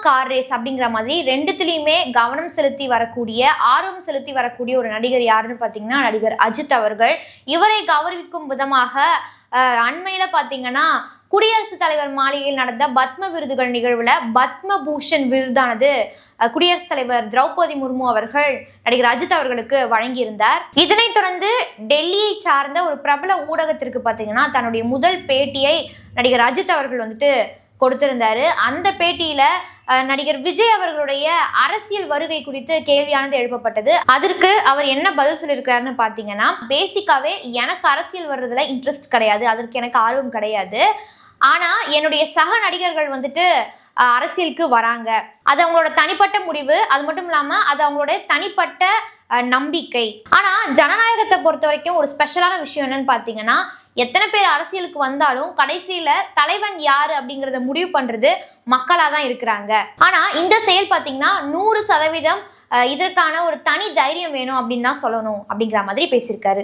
Car race அப்படிங்கிற மாதிரி ரெண்டுத்துலயுமே கவனம் செலுத்தி வரக்கூடிய ஆர்வம் செலுத்தி வரக்கூடிய ஒரு நடிகர் யாருன்னு பார்த்தீங்கன்னா நடிகர் அஜித் அவர்கள். இவரை கௌரவிக்கும் விதமாக அண்மையில பார்த்தீங்கன்னா குடியரசுத் தலைவர் மாளிகையில் நடந்த பத்ம விருதுகள் நிகழ்வுல பத்ம பூஷன் விருதானது குடியரசுத் தலைவர் திரௌபதி முர்மு அவர்கள் நடிகர் அஜித் அவர்களுக்கு வழங்கியிருந்தார். இதனைத் தொடர்ந்து டெல்லியை சார்ந்த ஒரு பிரபல ஊடகத்திற்கு பார்த்தீங்கன்னா தன்னுடைய முதல் பேட்டியை நடிகர் அஜித் அவர்கள் கொடுத்திருந்தாரு. அந்த பேட்டியில நடிகர் விஜய் அவர்களுடைய அரசியல் வருகை குறித்து கேள்வியானது எழுப்பப்பட்டது. அதற்கு அவர் என்ன பதில் சொல்லியிருக்கிறாருன்னு பார்த்தீங்கன்னா, பேசிக்காவே எனக்கு அரசியல் வர்றதுல இன்ட்ரெஸ்ட் கிடையாது, அதற்கு எனக்கு ஆர்வம் கிடையாது. ஆனா என்னுடைய சக நடிகர்கள் அரசியலுக்கு வராங்க, அது அவங்களோட தனிப்பட்ட முடிவு, அது மட்டும் இல்லாம அது அவங்களோட தனிப்பட்ட நம்பிக்கை. ஆனா ஜனநாயகத்தை பொறுத்த வரைக்கும் ஒரு ஸ்பெஷலான விஷயம் என்னன்னு பார்த்தீங்கன்னா, எத்தனை பேர் அரசியலுக்கு வந்தாலும் கடைசியில தலைவன் யாரு அப்படிங்கிறத முடிவு பண்றது மக்களா தான் இருக்கிறாங்க. ஆனா இந்த செயல் பார்த்தீங்கன்னா 100% இதற்கான ஒரு தனி தைரியம் வேணும் அப்படின்னு தான் சொல்லணும் அப்படிங்கிற மாதிரி பேசியிருக்காரு.